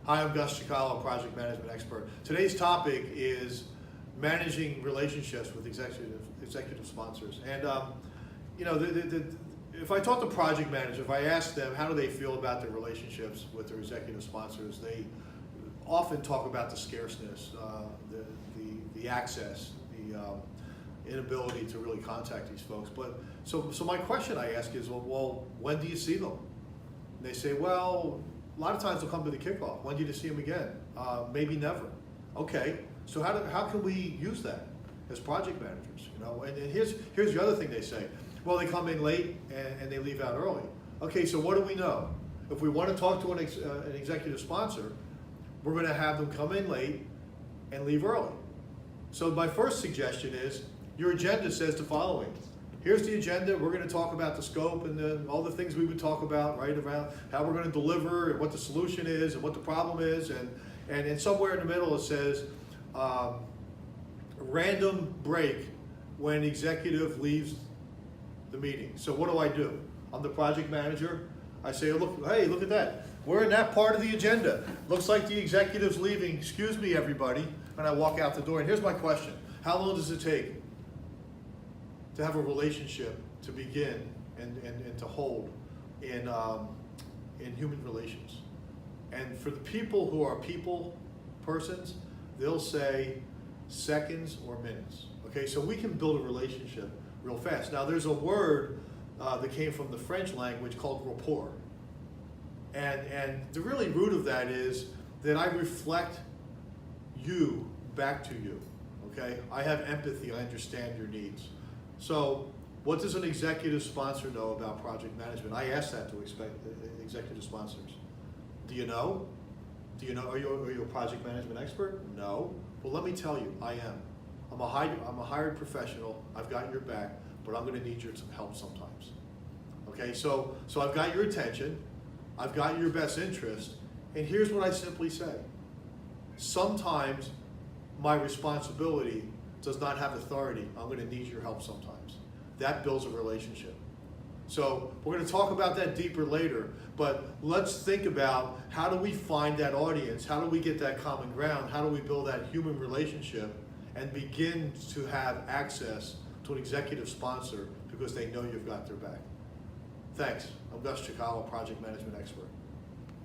Hi, I'm Gus Chicalo, project management expert. Today's topic is managing relationships with executive sponsors. And you know, if I talk to project managers, if I ask them how do they feel about their relationships with their executive sponsors, they often talk about the scarceness, the access, the inability to really contact these folks. But so my question I ask is, well, when do you see them? And they say, well, a lot of times they'll come to the kickoff. When do you see them again? Maybe never. Okay, so how can we use that as project managers? You know, and here's the other thing they say. Well, they come in late and they leave out early. Okay, so what do we know? If we want to talk to an executive sponsor, we're going to have them come in late and leave early. So my first suggestion is your agenda says the following. Here's the agenda. We're going to talk about the scope and all the things we would talk about, right, around how we're going to deliver and what the solution is and what the problem is. And somewhere in the middle it says random break when executive leaves the meeting. So what do? I'm the project manager. I say, oh, look, hey, look at that. We're in that part of the agenda. Looks like the executive's leaving. Excuse me, everybody. And I walk out the door. And here's my question. How long does it take to have a relationship to begin and to hold in human relations? And for the people who are people persons, they'll say seconds or minutes. Okay, so we can build a relationship real fast. Now there's a word that came from the French language called rapport. And the really root of that is that I reflect you back to you. Okay, I have empathy, I understand your needs. So what does an executive sponsor know about project management? I ask that to executive sponsors. Do you know? Do you know? Are you a project management expert? No. Well, let me tell you, I am. I'm a hired professional. I've got your back, but I'm going to need your help sometimes. Okay, so I've got your attention. I've got your best interest. And here's what I simply say. Sometimes my responsibility does not have authority. I'm going to need your help sometimes. That builds a relationship. So we're going to talk about that deeper later, but let's think about how do we find that audience? How do we get that common ground? How do we build that human relationship and begin to have access to an executive sponsor because they know you've got their back? Thanks. I'm Gus Chicalo, project management expert.